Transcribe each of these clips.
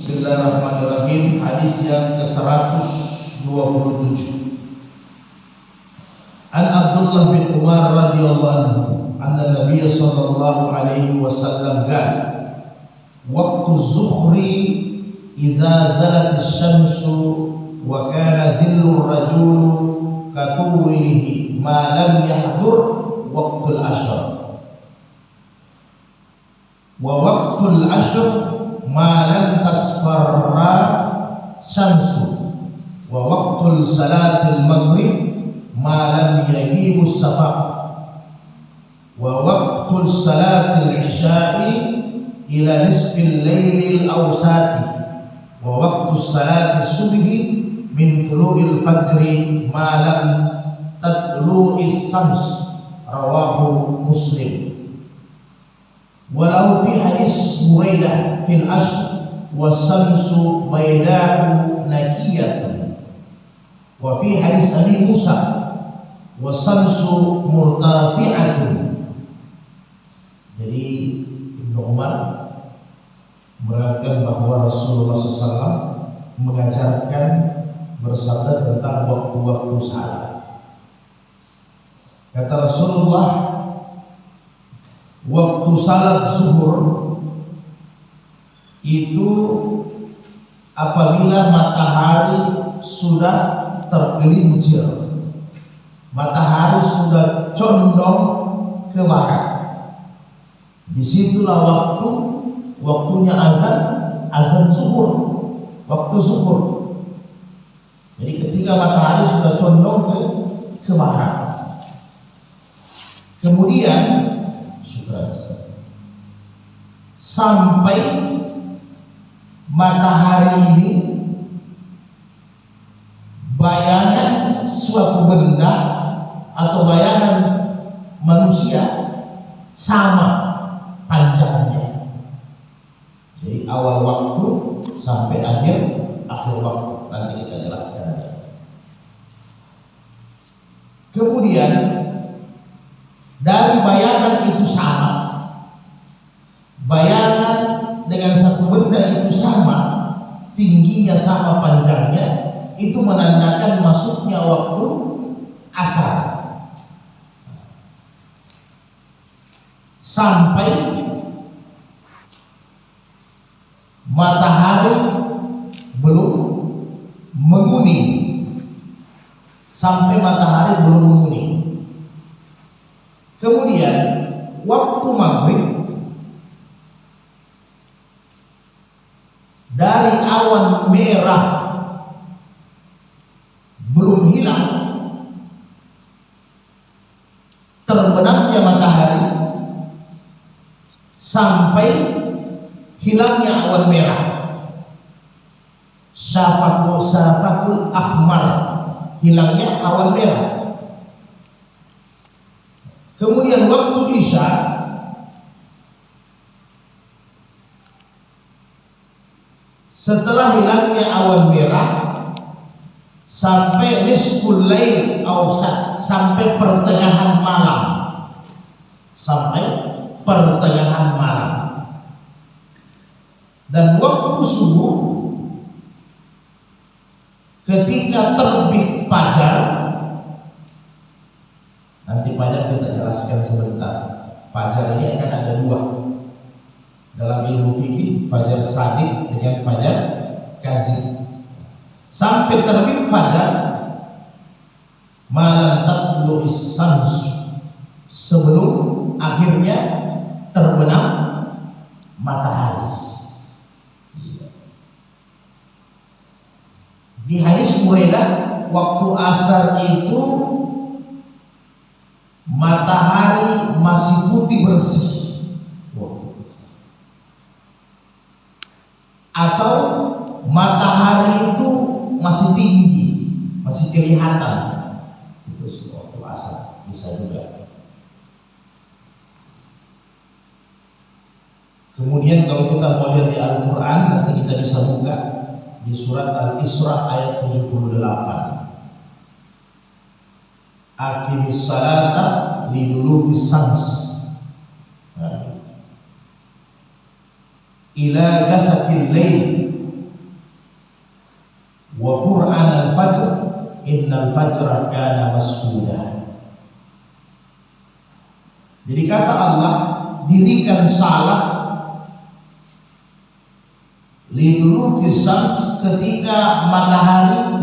Bismillahirrahmanirrahim. Hadis yang ke-127. An Abdullah bin Umar radhiyallahu anhu anna Nabiy sallallahu alaihi wasallam qala waqtu zuhri idza zalat asy-syamsu wa kana zillu ar-rajul katuwilihi ma lam yahdur waqtul ashr wa waqtul ashr ma lam tasfarra syamsu wa waqtul salatil maghrib ma lam yajibu safaq wa waqtul salatil isya'i ila nisfil lailil awsati wa waqtus salatis subhi min tulu'il fajri ma lam tatlu'is syams rawahu Muslim. Walau fi hadis Buraidah fil ashr wasamsu bayda'u nakiyatun wa fi hadis Abi Musa wasamsu murtafi'atun. Jadi Ibnu Umar mengatakan bahwa Rasulullah SAW mengajarkan bersabda tentang waktu-waktu salat. Kata Rasulullah, waktu salat zuhur itu apabila matahari sudah tergelincir, matahari sudah condong ke barat. Disitulah waktunya azan zuhur, waktu zuhur. Jadi ketika matahari sudah condong ke barat, kemudian sampai matahari ini bayangan suatu benda atau bayangan manusia sama panjangnya. Jadi awal waktu sampai akhir waktu, nanti kita jelaskan. Kemudian dari bayangan itu sama, bayangan dengan satu benda itu sama, tingginya sama, panjangnya, itu menandakan masuknya waktu asar. Sampai matahari belum menguning, sampai matahari belum menguning. Kemudian waktu maghrib dari awan merah belum hilang, terbenamnya matahari sampai hilangnya awan merah, syafaqul ahmar, hilangnya awan merah. Kemudian waktu isya setelah hilangnya awan merah sampai nisful lail awsat, sampai pertengahan malam, dan waktu subuh ketika terbit fajar. Nanti fajar kita jelaskan sebentar. Fajar ini akan ada dua dalam ilmu fikih, fajar shadiq dengan fajar kazib. Sampai terbit fajar malam tatlu'is syams, sebelum akhirnya terbenam matahari. Di hadis Buraidah, waktu asar itu matahari masih putih bersih, atau matahari itu masih tinggi, masih kelihatan. Itu waktu asar, bisa juga. Kemudian kalau kita mau lihat di Al-Quran, nanti kita bisa buka di surat Al-Isra ayat 78. Aqimis salata liduluki syams ila ghasaqil lail wa Qur'anal fajr innal fajra kana mashuda. Jadi kata Allah, dirikan salat liduluki syams, ketika matahari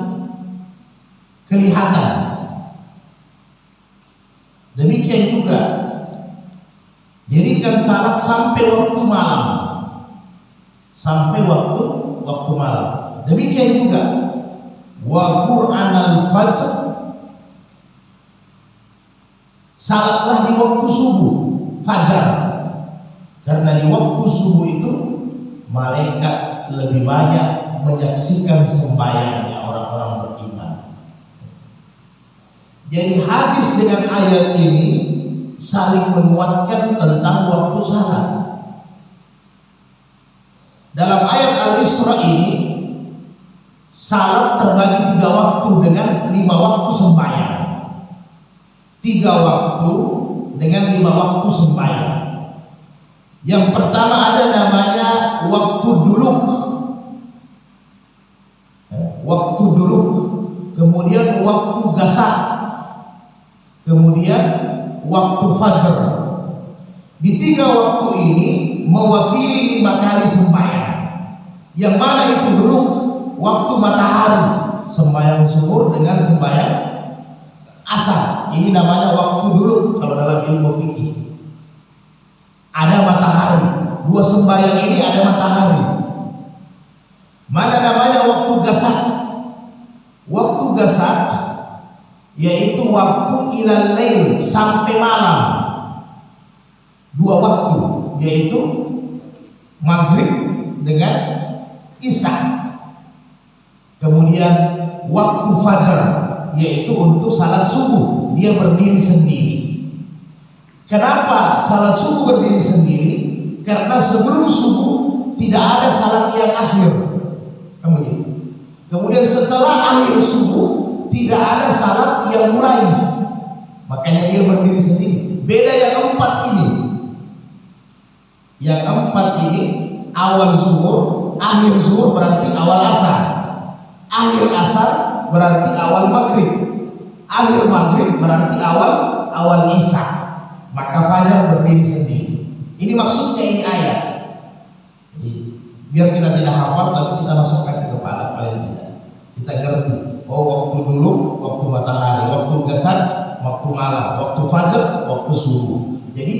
kelihatan. Demikian juga dirikan salat sampai waktu malam, sampai waktu malam. Demikian juga wa Qur'anal fajr, salatlah di waktu subuh, fajar, karena di waktu subuh itu malaikat lebih banyak menyaksikan sembahyangnya orang-orang beriman. Jadi hadis dengan ayat ini saling menguatkan tentang waktu salat. Dalam ayat Al-Isra ini, salat terbagi 3 waktu dengan 5 waktu sembahyang. 3 waktu dengan 5 waktu sembahyang. Yang pertama ada namanya waktu duluk, kemudian waktu gasak, kemudian waktu fajar. Di 3 waktu ini mewakili 5 kali sembahyang. Yang mana itu dulu waktu matahari, sembahyang zuhur dengan sembahyang asar. Ini namanya waktu dulu kalau dalam ilmu fikih. Ada matahari, 2 sembahyang ini ada matahari. Mana namanya waktu gasak? Waktu gasak yaitu waktu ilal lail, sampai malam. 2 waktu yaitu maghrib dengan isya. Kemudian waktu fajar yaitu untuk salat subuh, dia berdiri sendiri. Kenapa salat subuh berdiri sendiri? Karena sebelum subuh tidak ada salat yang akhir. Kemudian setelah akhir subuh tidak ada salat yang mulai, makanya dia berdiri sendiri. Beda yang 4 ini. Yang 4 ini awal zuhur, akhir zuhur berarti awal asar, akhir asar berarti awal maghrib, akhir maghrib berarti awal isya. Maka fajar berdiri sendiri. Ini maksudnya ini ayat. Jadi biar kita tidak hafal, tapi kita masukkan ke kepala paling tidak. Kita ngerti. Oh, waktu dulu, waktu matahari, waktu gasak, waktu malam, waktu fajar, waktu subuh. Jadi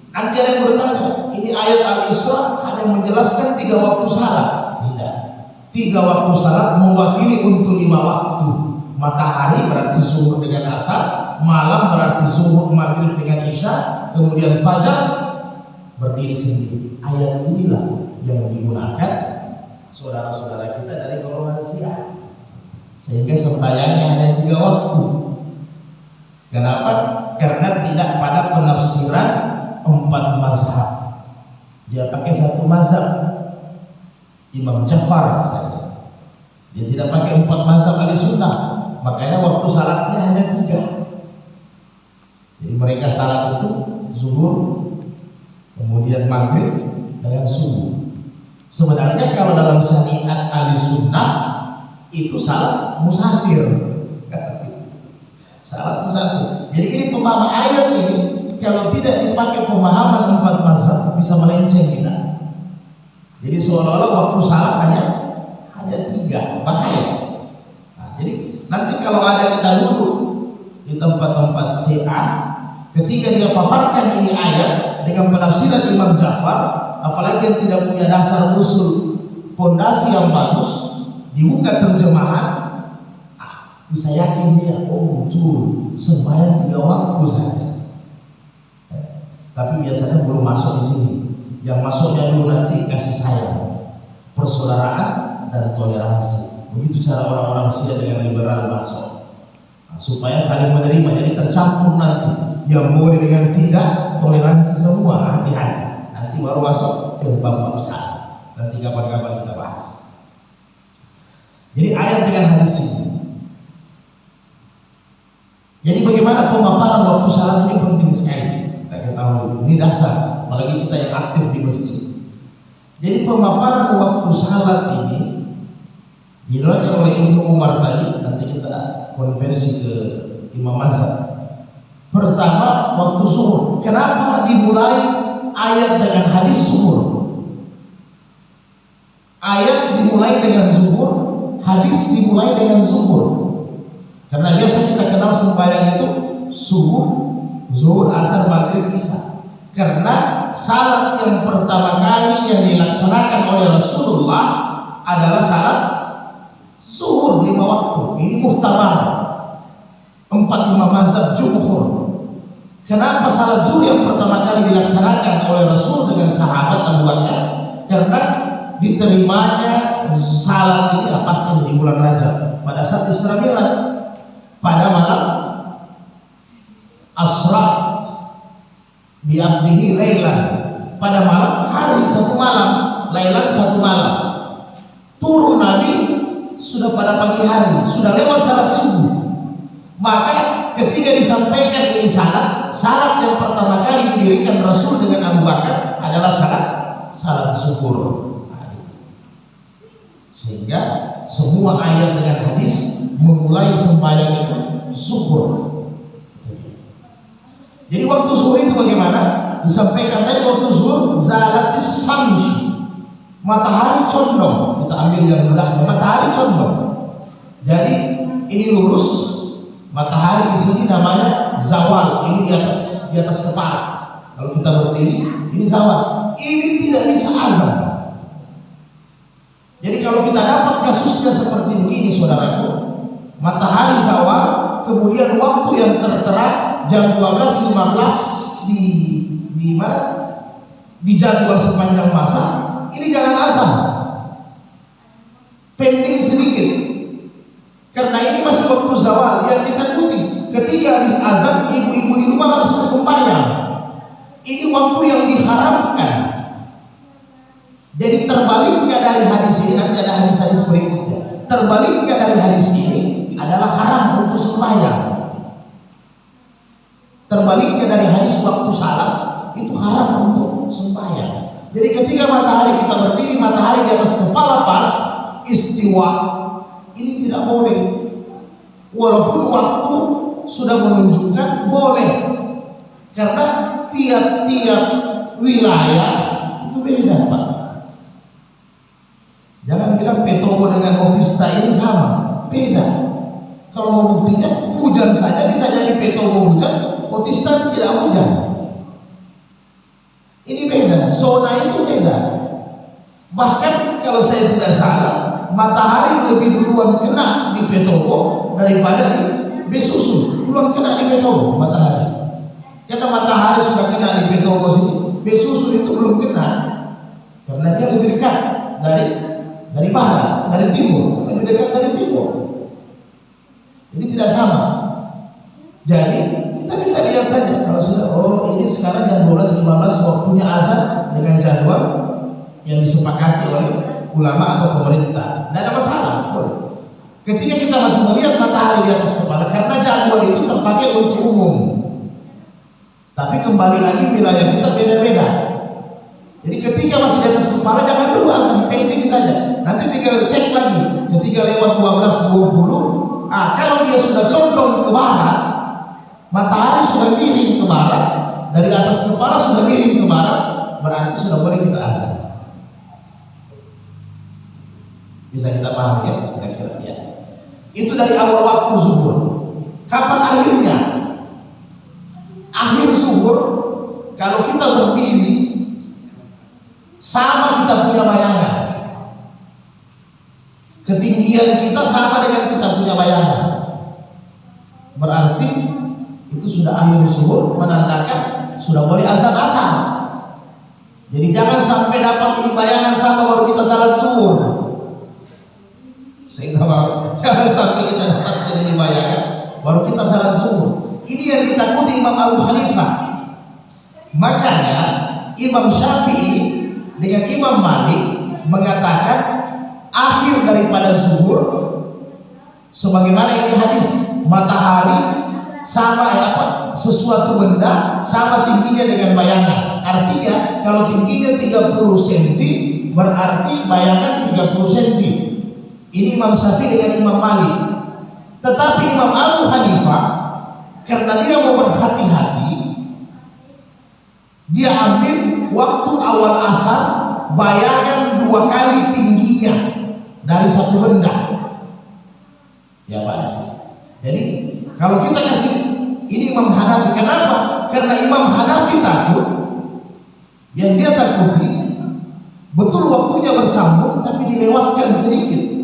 nanti ada yang bertanya, ini ayat Al-Isra hanya menjelaskan 3 waktu salat. Tidak. 3 waktu salat mewakili untuk 5 waktu. Matahari berarti zuhur dengan asar, malam berarti zuhur maghrib dengan isya, kemudian fajar berdiri sendiri. Ayat inilah yang digunakan saudara-saudara kita dari golongan Syiah, sehingga sembahyangnya hanya 3 waktu. Kenapa? Karena tidak pada penafsiran 4 mazhab. Dia pakai 1 mazhab, Imam Ja'far saja. Dia tidak pakai 4 mazhab ahli sunnah. Makanya waktu salatnya hanya 3. Jadi mereka salat itu zuhur, kemudian maghrib dengan subuh. Sebenarnya kalau dalam syariat ahli sunnah itu salat musafir. Salat musafir. Jadi ini pemahaman ayat ini kalau tidak dipakai pemahaman 4 mazhab bisa melenceng kita. Jadi seolah-olah waktu salat hanya 3, bahaya. Nah, jadi nanti kalau ada kita duduk di tempat-tempat Syiah, ketika dia paparkan ini ayat dengan penafsiran Imam Ja'far, apalagi yang tidak punya dasar usul pondasi yang bagus, dibuka terjemahan, bisa yakin dia, oh betul, sembahyang 3 waktu saja. Tapi biasanya belum masuk di sini. Yang masuknya dulu nanti kasih sayang, persaudaraan dan toleransi. Begitu cara orang-orang Syiah dengan liberal masuk. Nah, supaya saling menerima, jadi tercampur nanti. Yang boleh dengan tidak, toleransi semua, hati-hati. Nanti baru masuk ke bab besar. Nanti kapan-kapan kita bahas. Jadi ayat dengan hadis ini. Jadi bagaimana pemaparan waktu salat ini penting sekali. Kita ketahui, ini dasar, apalagi kita yang aktif di masjid. Jadi pemaparan waktu salat ini Diriwayatkan oleh Ibnu Umar tadi, nanti kita konversi ke Imam Mazhab. Pertama, waktu zuhur. Kenapa dimulai ayat dengan hadis zuhur? Ayat dimulai dengan zuhur, hadis dimulai dengan zuhur. Karena biasa kita kenal sembahyang itu subuh, zuhur, asar, maghrib, isya. Karena salat yang pertama kali yang dilaksanakan oleh Rasulullah adalah salat zuhur 5 waktu. Ini muhtamar 4 imam mazhab jumhur. Kenapa salat zuhur yang pertama kali dilaksanakan oleh Rasul dengan sahabat Abu Bakar? Karena diterimanya salat ini pas di bulan Rajab pada saat Isra Mi'raj, pada malam Asra bi'abdihi lailan, pada malam hari satu malam, lailan satu malam. Turun Nabi sudah pada pagi hari, sudah lewat salat subuh. Maka ketika disampaikan ini salat yang pertama kali didirikan Rasul dengan Abu Bakar adalah salat zuhur. Sehingga semua ayat dengan hadis memulai sembahyang itu zuhur. Jadi waktu zuhur itu bagaimana? Disampaikan tadi waktu zuhur zalatis syams, matahari condong. Kita ambil yang mudahnya, matahari condong. Jadi ini lurus, matahari di sini namanya zawal. Ini di atas kepala. Kalau kita berdiri, ini zawal. Ini tidak bisa azan. Jadi kalau kita dapat kasusnya seperti begini, saudaraku, matahari zawal, kemudian waktu yang tertera jam 12.15 di mana? Di jadwal sepanjang masa, ini jangan azan. Pending sedikit. Karena ini masih waktu zawal yang ditakuti. Ketika habis azan, ibu-ibu di rumah harus sembahyang. Ini waktu yang diharamkan. Jadi terbaliknya dari hadis ini, nanti ada hadis-hadis berikutnya. Terbaliknya dari hadis ini adalah haram untuk sembahyang. Terbaliknya dari hadis waktu salat itu haram untuk sembahyang. Jadi ketika matahari kita berdiri, matahari di atas kepala pas istiwa, ini tidak boleh. Walaupun waktu sudah menunjukkan boleh, karena tiap-tiap wilayah itu beda, Pak. Jangan bilang Petobo dengan Otista ini sama, beda. Kalau mau buktinya, hujan saja bisa jadi Petobo hujan, Otista tidak hujan. Ini beda, zona itu beda. Bahkan kalau saya tidak salah, matahari lebih duluan kena di Petobo daripada di Besusu. Duluan kena di Petobo matahari. Karena matahari sudah kena di Petobo sini, Besusu itu belum kena. Karena dia lebih dekat dari barat, dari timur, lebih dekat dari timur. Ini tidak sama. Jadi kita bisa lihat saja kalau sudah, oh ini sekarang jam 12.15 waktunya azan dengan jadwal yang disepakati oleh ulama atau pemerintah. Tidak ada masalah, boleh. Ketika kita masih melihat matahari di atas kepala, karena jadwal itu terpakai untuk umum. Tapi kembali lagi wilayah kita beda-beda. Jadi ketika masih di atas kepala jangan dulu azan, pending saja. Nanti tinggal cek lagi. Ketika lewat 12.20, kalau dia sudah condong ke barat, matahari sudah miring ke barat, dari atas kepala sudah miring ke barat, berarti sudah boleh kita azan. Bisa kita pahami ya, kira-kira ya. Itu dari awal waktu zuhur. Kapan akhirnya? Akhir zuhur, kalau kita berdiri, sama kita punya bayangan. Ketinggian kita sama dengan kita punya bayangan. Berarti itu sudah akhir zuhur, menandakan sudah boleh azan-azan. Jadi jangan sampai dapat ini bayangan sama baru kita salat zuhur. Sehingga jangan sampai kita dapat ini bayangan baru kita salat zuhur. Ini yang ditakuti Imam Abu Hanifah. Makanya Imam Syafi'i dengan Imam Malik mengatakan akhir daripada zuhur, sebagaimana ini hadis, matahari sama sesuatu benda sama tingginya dengan bayangan. Artinya kalau tingginya 30 cm berarti bayangan 30 cm. Ini Imam Syafi'i dengan Imam Malik. Tetapi Imam Abu Hanifah karena dia mau berhati-hati, dia ambil waktu awal asar bayangan 2 kali tingginya dari satu benda. Ya Pak. Jadi kalau kita kasih ini Imam Hanafi, kenapa? Karena Imam Hanafi takut, yang dia takuti betul waktunya bersambung tapi dilewatkan sedikit.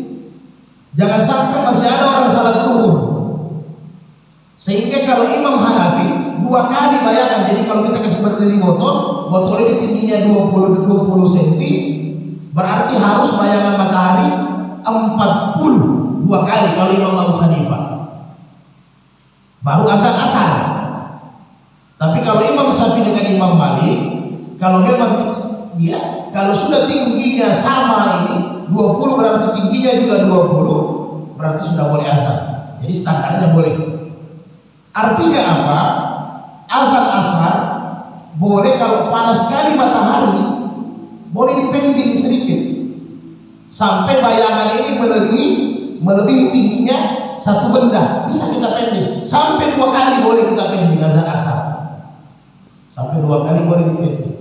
Jangan sampai masih ada orang salat zuhur. Sehingga kalau Imam Hanafi 2 kali bayangan, jadi kalau kita kasih berdiri botol ini tingginya 20 cm, berarti harus bayangan matahari 42 kali kalau Imam Abu Hanifah. Baru asar. Tapi kalau Imam Syafi'i dengan Imam Malik, kalau memang dia kalau sudah tingginya sama ini 20 berarti tingginya juga 20, berarti sudah boleh azan. Jadi standarnya boleh. Artinya apa? Azan asar boleh kalau panas sekali matahari, boleh dipending sedikit sampai bayangan ini melebihi tingginya satu benda, bisa kita pending sampai 2 kali boleh kita pending azan asar. Sampai 2 kali boleh dipending.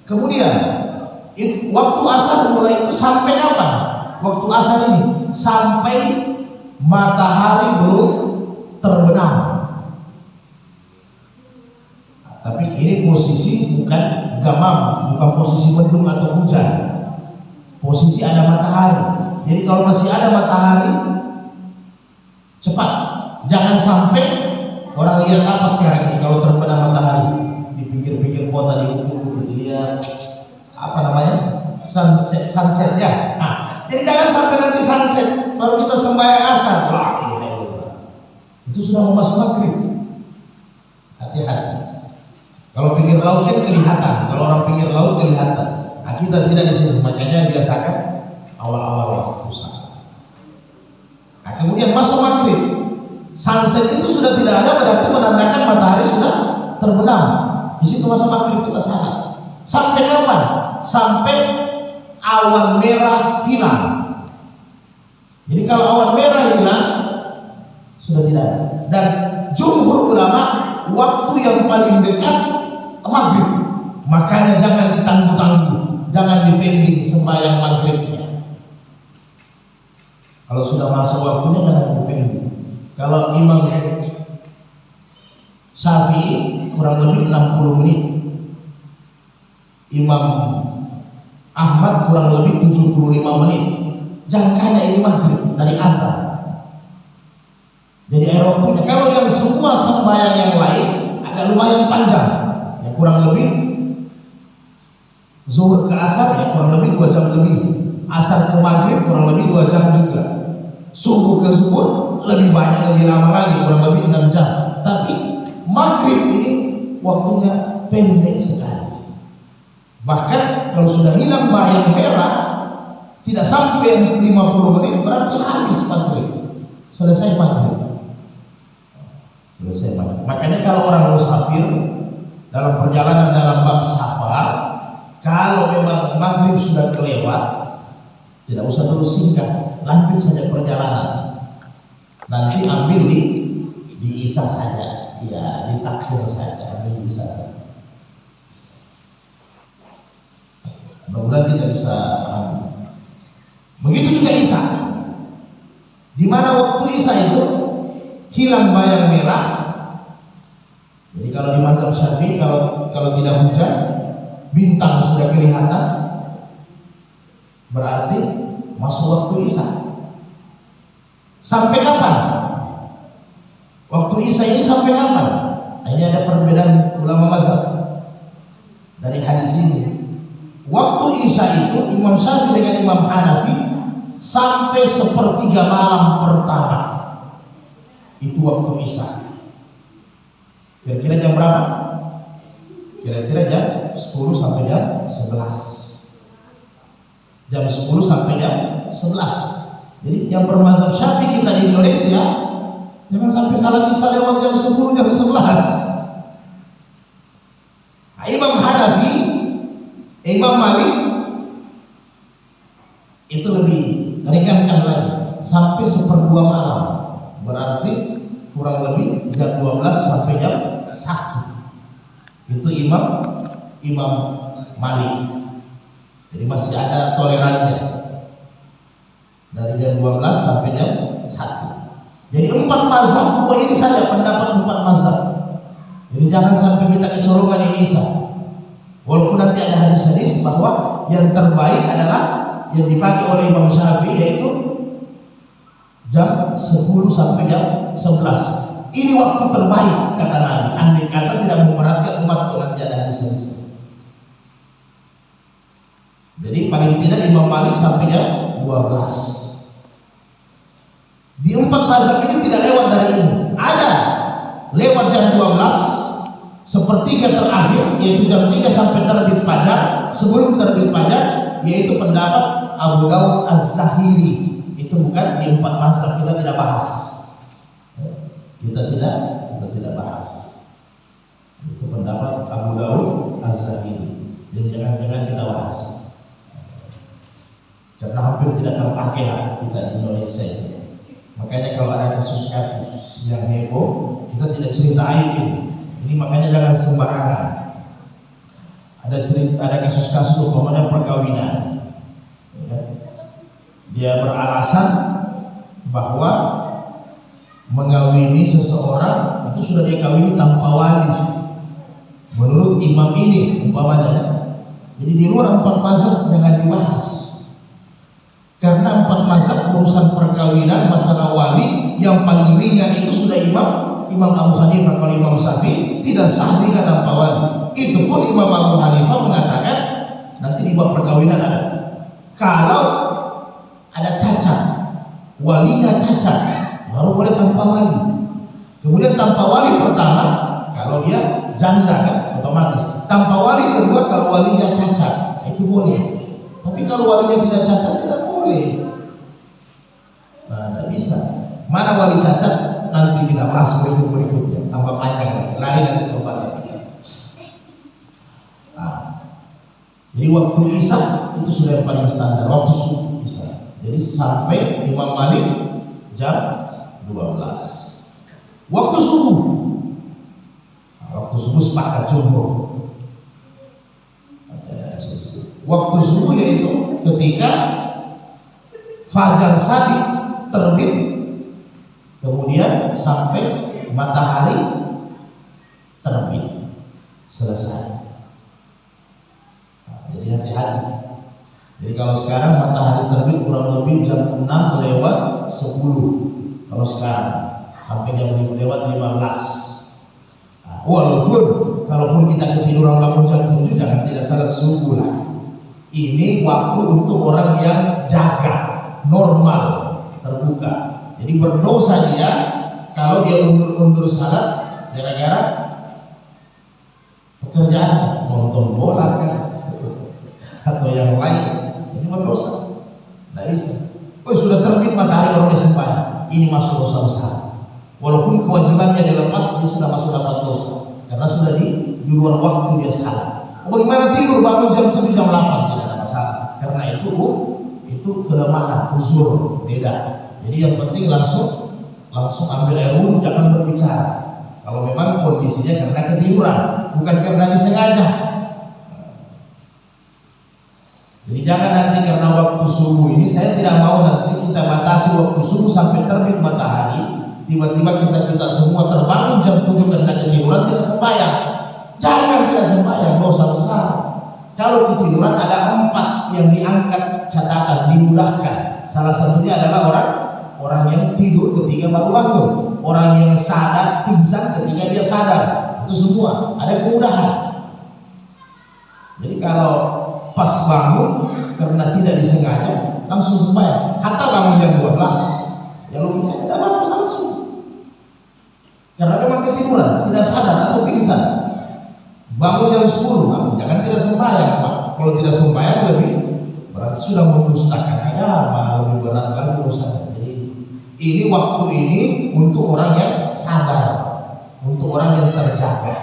Kemudian waktu asar mulai itu sampai kapan? Waktu asar ini sampai matahari belum terbenam. Tapi ini posisi bukan gamam, bukan posisi mendung atau hujan. Posisi ada matahari. Jadi kalau masih ada matahari, cepat. Jangan sampai orang lihat apa sekarang ini kalau terbenam matahari di pinggir-pinggir kota, di bukit-bukit, lihat apa namanya sunset ya. Nah, jadi jangan sampai nanti sunset baru kita sembahyang asar. Itu sudah mau masuk maghrib. Hati-hati. Kalau pinggir laut kan kelihatan, kalau orang pinggir laut kelihatan. Nah, kita tidak di sini, makanya biasakan awal-awal waktu saat. Nah, kemudian masuk maghrib, sunset itu sudah tidak ada, berarti menandakan matahari sudah terbenam. Di situ masuk maghrib kita salat. Sampai kapan? Sampai awan merah hilang. Jadi kalau awan merah hilang sudah tidak ada. Dan jumhur ulama waktu yang paling dekat maghrib. Makanya jangan ditangguh-tangguh, jangan dipending sembahyang maghribnya. Kalau sudah masuk waktunya jangan dipending. Kalau Imam Syafi'i kurang lebih 60 menit, Imam Ahmad kurang lebih 75 menit. Jangkanya ini maghrib dari azan. Jadi air waktunya. Kalau yang semua sembahyang yang lain agak lumayan panjang, ya kurang lebih zuhur ke asar ya kurang lebih 2 jam lebih, asar ke maghrib kurang lebih 2 jam juga, subuh ke zuhur lebih banyak, lebih lama lagi, kurang lebih 6 jam. Tapi maghrib ini waktunya pendek sekali. Bahkan kalau sudah hilang bayang merah, tidak sampai 50 menit berarti habis maghrib, selesai maghrib. Makanya kalau orang musafir dalam perjalanan dalam bab safar, kalau memang maghrib sudah kelewat, tidak usah terus singkat, lanjut saja perjalanan. Nanti ambil di isya saja, ya di takhir saja, ambil di isya saja. Mudah-mudahan kita bisa paham. Begitu juga isya. Di mana waktu isya itu hilang bayang merah. Jadi kalau di mazhab Syafi'i kalau tidak hujan, bintang sudah kelihatan, berarti masuk waktu isya. Sampai kapan? Waktu isya ini sampai kapan? Nah, ini ada perbedaan ulama mazhab dari hadis ini. Waktu isya itu Imam Syafi'i dengan Imam Hanafi sampai 1/3 malam pertama. Itu waktu isya. Kira-kira jam berapa? Kira-kira jam 10 sampai jam 11. Jam 10 sampai jam 11. Jadi yang bermazhab Syafi'i kita di Indonesia jangan sampai salat isya lewat jam 10, jam 11. Nah, Imam Hanafi Imam Malik itu lebih ringankan lagi, sampai 1/2 malam, berarti kurang lebih jam 12 sampai jam 1. Itu Imam Malik. Jadi masih ada tolerannya dari jam 12 sampai jam 1. Jadi 4 mazhab, ini saja pendapat 4 mazhab. Jadi jangan sampai kita kecolongan ini Isa. Walaupun nanti ada hadis-hadis bahwa yang terbaik adalah yang dipakai oleh Imam Syafi'i, yaitu jam 10 sampai jam 11. Ini waktu terbaik kata Nabi. Andai kata tidak memberatkan umat, kalau nanti ada hadis-hadis. Jadi paling tidak Imam Malik sampai jam 12. Di 4 mazhab ini tidak lewat dari ini. Ada lewat jam 12, sepertiga terakhir, yaitu jam 3 sampai terbit fajar. Sebelum terbit fajar, yaitu pendapat Abu Daud Az-Zahiri. Itu bukan di 4 mazhab, kita tidak bahas. Kita tidak bahas. Itu pendapat Abu Daud Az-Zahiri. Jadi jangan kita bahas. Karena hampir tidak terpakai lah kita di Indonesia ini. Makanya kalau ada kasus-kasus yang heboh, kita tidak ceritain ini. Ini makanya jangan sembarangan. Ada kasus-kasus umpamanya perkawinan. Ya. Dia beralasan bahwa mengawini seseorang itu sudah dia kawini tanpa wali. Menurut imam ini umpamanya. Jadi di luar 4 mazhab jangan dibahas. Karena 4 mazhab urusan perkawinan, masalah wali yang paling ringan itu sudah Imam Abu Hanifah. Kalau Imam Syafi'i tidak sah nikah tanpa wali. Itu pun Imam Abu Hanifah mengatakan nanti dibuat perkawinan ada. Kalau ada cacat, walinya cacat, baru boleh tanpa wali. Kemudian tanpa wali pertama, kalau dia janda kan otomatis. Tanpa wali kedua kalau walinya cacat, itu boleh. Tapi kalau walinya tidak cacat tidak boleh. Nah, tidak bisa. Mana wali cacat? Nanti kita bahas berikutnya. Tambah panjang lagi. Lari nanti ke bahasa kita. Nah, jadi waktu Isya itu sudah yang paling standar. Waktu subuh Isya. Jadi sampai Imam Malik jam 12. Waktu subuh. Nah, waktu subuh sepakat jumhur. Waktu subuh yaitu ketika fajar shadiq terbit, kemudian sampai matahari terbit, selesai. Nah, jadi hati-hati. Jadi kalau sekarang matahari terbit kurang lebih jam 6 lewat 10. Kalau sekarang sampai jam 5 lewat 15. Nah, walaupun kalaupun kita ketiduran bangun jam 7, jangan tidak salat subuh lah. Ini waktu untuk orang yang jaga, normal, terbuka. Jadi berdosa dia kalau dia undur-undur salat gara-gara pekerjaan, nonton bola kan, atau yang lain. Ini berdosa. Tidak bisa. Oh, sudah terbit matahari baru dia sembahyang. Ini masuk dosa besar. Walaupun kewajibannya dilepas, dia sudah masuk dapat dosa karena sudah di luar waktu dia salat. Bagaimana tidur bangun jam 7 jam 8 tidak ada masalah. Karena itu kelemahan, uzur, beda. Jadi yang penting langsung ambil air wudhu, jangan berbicara. Kalau memang kondisinya karena ketiduran, bukan karena disengaja. Jadi jangan nanti karena waktu subuh ini, saya tidak mau nanti kita batasi waktu subuh sampai terbit matahari. Tiba-tiba kita semua terbangun jam 7 karena ketiduran tidak sembahyang. Jangan tidak sembahyang, dosa besar. Kalau ketiduran ada 4 yang diangkat catatan, dimudahkan. Salah satunya adalah orang yang tidur ketika baru bangun, orang yang sadar pingsan ketika dia sadar. Itu semua ada kemudahan. Jadi kalau pas bangun karena tidak disengaja langsung sembahyang. Hatta bangun jam 12, ya logikanya tidak bangun salat subuh. Karena memang ketiduran, tidak sadar atau pingsan. Bangun jam 10, jangan tidak sembahyang, Pak. Kalau tidak sembahyang lebih berarti sudah mendustakan agama, lebih berat lagi dosanya. Jadi ini waktu ini untuk orang yang sadar, untuk orang yang terjaga.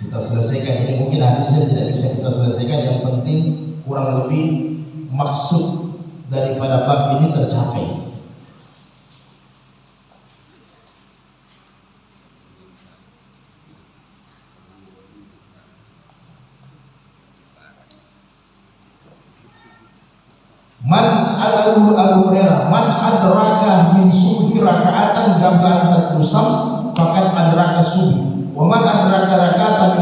kita selesaikan. Ini mungkin hadisnya tidak bisa kita selesaikan, yang penting kurang lebih maksud daripada bab ini tercapai. Man Abu Hurairah, man adraka min subhi raka'atan qabla an tatlu syams faqad adraka subhi, wa man adraka raka'atan